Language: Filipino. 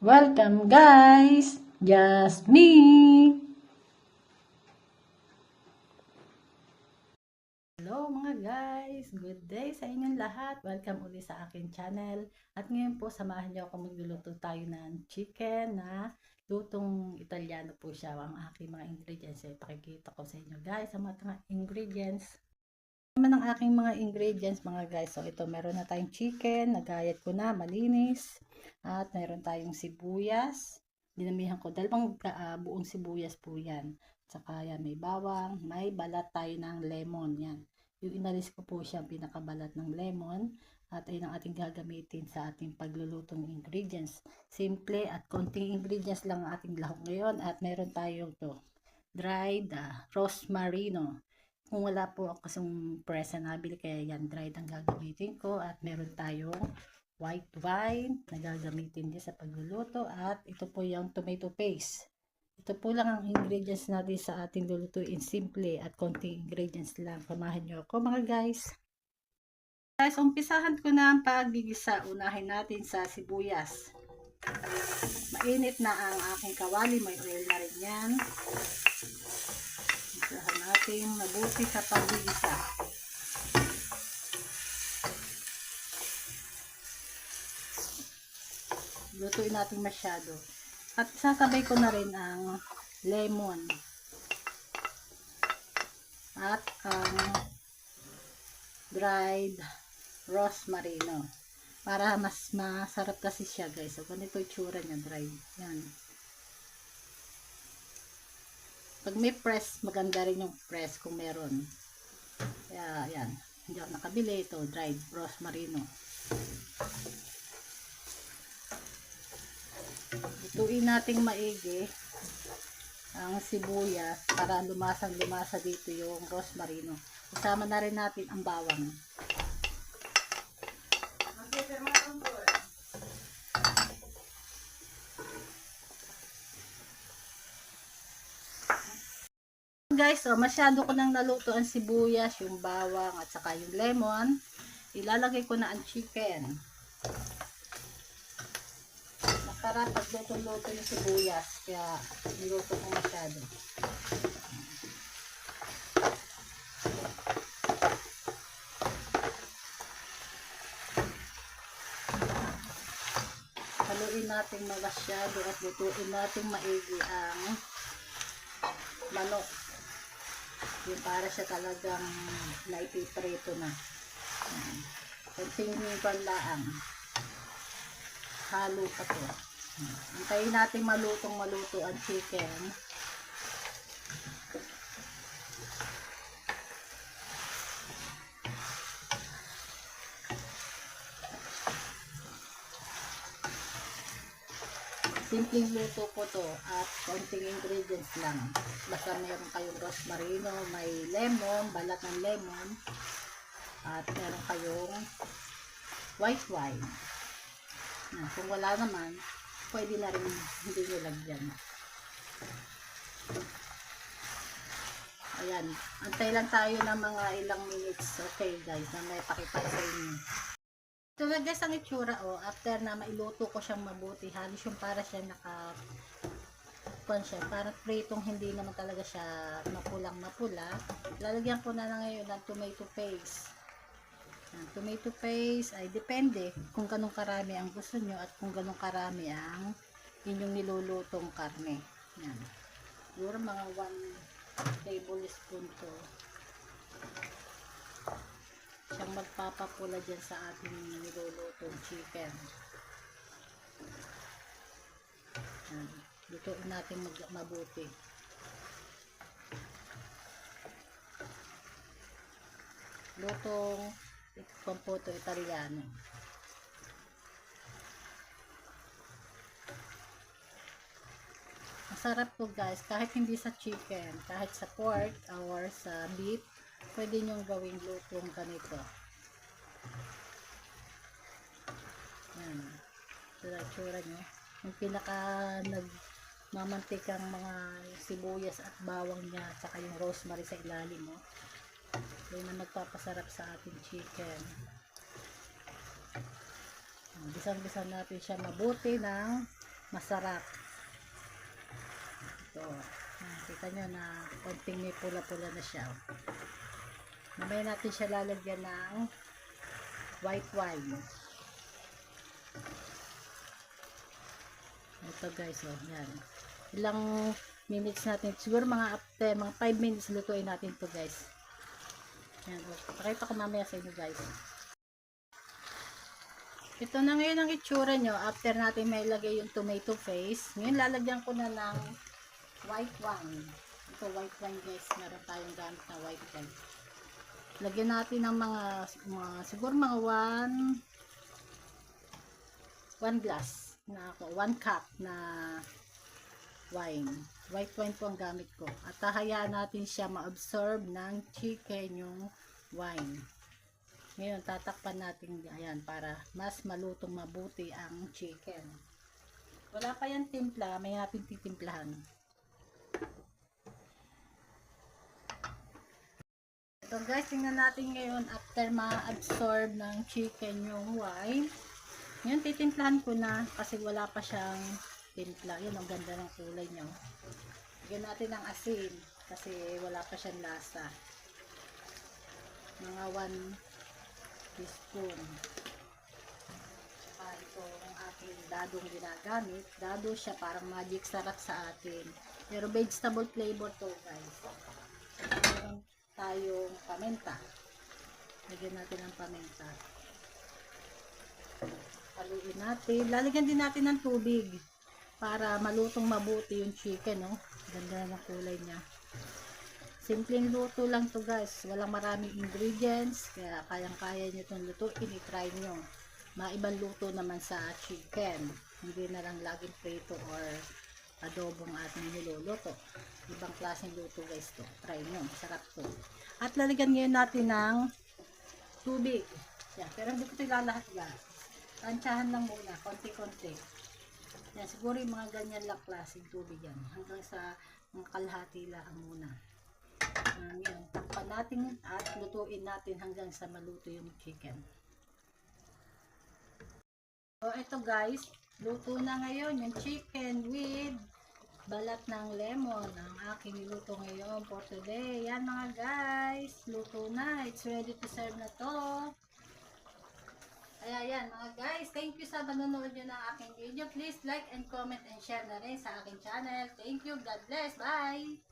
Welcome guys! Just me! Hello mga guys! Good day sa inyong lahat! Welcome ulit sa aking channel. At ngayon po, samahan niyo ako magluluto tayo ng chicken na lutong Italiano po siya. Ang aking mga ingredients ay pakikita ko sa inyo guys. Ang mga ingredients naman ng aking mga ingredients mga guys. So ito, meron na tayong chicken, nagayat ko na, malinis. At meron tayong sibuyas. Dinamihan ko, dalawang buong sibuyas po yan. Tsaka yan, may bawang, may balat tayo ng lemon. Yan. Yung inalis ko po siya, pinakabalat ng lemon. At ayun ang ating gagamitin sa ating paglulutong ingredients. Simple at konting ingredients lang ang ating lahok ngayon. At meron tayong to, dried rosmarino. Kung wala po ako kasing presa nabili, kaya yan, dried ang gagamitin ko. At meron tayong white wine na gagamitin din sa pagluluto. At ito po yung tomato paste. Ito po lang ang ingredients natin sa ating lulutuin. Simple at konting ingredients lang. Samahan nyo ako mga guys. Guys, umpisahan ko na ang paggigisa. Unahin natin sa sibuyas. Mainit na ang aking kawali. May oil na rin yan. Usahan natin mabuti sa paggigisa. Lutuin natin masyado. At sasabay ko na rin ang lemon. At ang dried rosmarino. Para mas masarap kasi siya guys. So ganito yung tsura niya, dried. Yan. Pag may press, maganda rin yung press kung meron. Kaya yan. Hindi ako nakabili ito, dried rosmarino. Lutuin nating maigi ang sibuyas para lumasang-lumasa dito yung rosmarino. Isama na rin natin ang bawang. Guys, masyado ko nang naluto ang sibuyas, yung bawang at saka yung lemon. Ilalagay ko na ang chicken. Masarap pag luto-luto yung sibuyas, kaya niluto ko masyado. Haluin natin masyado at lutuin natin maigi ang manok. Yung para siya talagang naipiprito na. Kunting panlaang. Halo pa to. Antayin natin maluto ang chicken. Simpleng luto po to at konting ingredients lang. Basta meron kayong rosmarino, may lemon, balat ng lemon, at meron kayong white wine. Kung wala naman, pwede na rin hindi nyo lagyan. Ayan, antay lang tayo ng mga ilang minutes. Okay guys, na may pakita sa inyo. Ito na guys ang itsura, after na mailuto ko siyang mabuti, halos yung para siya parang pritong hindi naman talaga siya mapulang mapula. Lalagyan ko na ngayon ng tomato paste. Tomato paste ay depende kung ganong karami ang gusto nyo at kung ganong karami ang inyong nilulutong karne. Yan. Siguro mga 1 tablespoon to. Siyang magpapapula dyan sa ating nilulutong chicken. Yan. Lutuin natin mabuti. Lutong pampoto Italiano. Masarap po guys, kahit hindi sa chicken, kahit sa pork or sa beef, pwede nyong gawing lutong ganito. Yan. Tsura nyo. Yung pinaka nagmamantikang mga sibuyas at bawang niya, saka yung rosemary sa ilalim mo. Yun ang nagpapasarap sa ating chicken. Bisang-bisa natin siya mabuti ng masarap. Ito. Kita nyo na konting may pula-pula na siya. Mamaya natin siya lalagyan ng white wine. Ito guys, oh, yan. Ilang minutes natin, siguro mga after, mga 5 minutes lutuin natin to guys. Yan, oh. Pakita ko mamaya sa inyo guys. Ito na ngayon ang itsura nyo after natin may lagay yung tomato paste. Ngayon lalagyan ko na ng white wine. Ito white wine guys, meron tayong gamit na white wine. Lagyan natin ng mga siguro mga 1 glass na ako, 1 cup na wine. White wine po ang gamit ko. At hahayaan natin siya ma-absorb ng chicken yung wine. Ngayon, tatakpan natin ayan para mas malutong mabuti ang chicken. Wala pa yan timpla, may natin titimplahan. So guys, tingnan natin ngayon after ma-absorb ng chicken yung wine. Ngayon, titimplahan ko na kasi wala pa siyang timpla. Yan, ang ganda ng kulay niya. Lagyan natin ng asin kasi wala pa siyang lasa. Mga 1 teaspoon. Ito ang ating dadong ginagamit. Dado siya parang magic sarap sa atin. Pero vegetable flavor to guys. Meron tayong paminta. Lagyan natin ng paminta. Haluin natin. Lalagyan din natin ng tubig para malutong mabuti yung chicken. No? Ganda ng kulay niya. Simpleng luto lang to guys. Walang maraming ingredients. Kaya kayang-kaya nyo itong lutuin. I-try nyo. Maibang luto naman sa chicken. Hindi na lang laging prito or adobong ating niluluto. Ibang klaseng luto guys to. Try nyo. Masarap to. At lalagyan ngayon natin ng tubig. Yan. Pero hindi ko ito ilalahat guys. Tansyahan lang muna. Konti-konti. Yan. Siguro yung mga ganyan lang klaseng tubig yan. Hanggang sa mga kalahati lang muna. Yan, takpan natin at lutuin natin hanggang sa maluto yung chicken. So ito guys, luto na ngayon yung chicken with balat ng lemon. Ang aking niluto ngayon for today. Yan mga guys, luto na. It's ready to serve na to. Ayan mga guys, thank you sa panonood nyo ng aking video. Please like and comment and share na rin sa aking channel. Thank you, God bless, bye!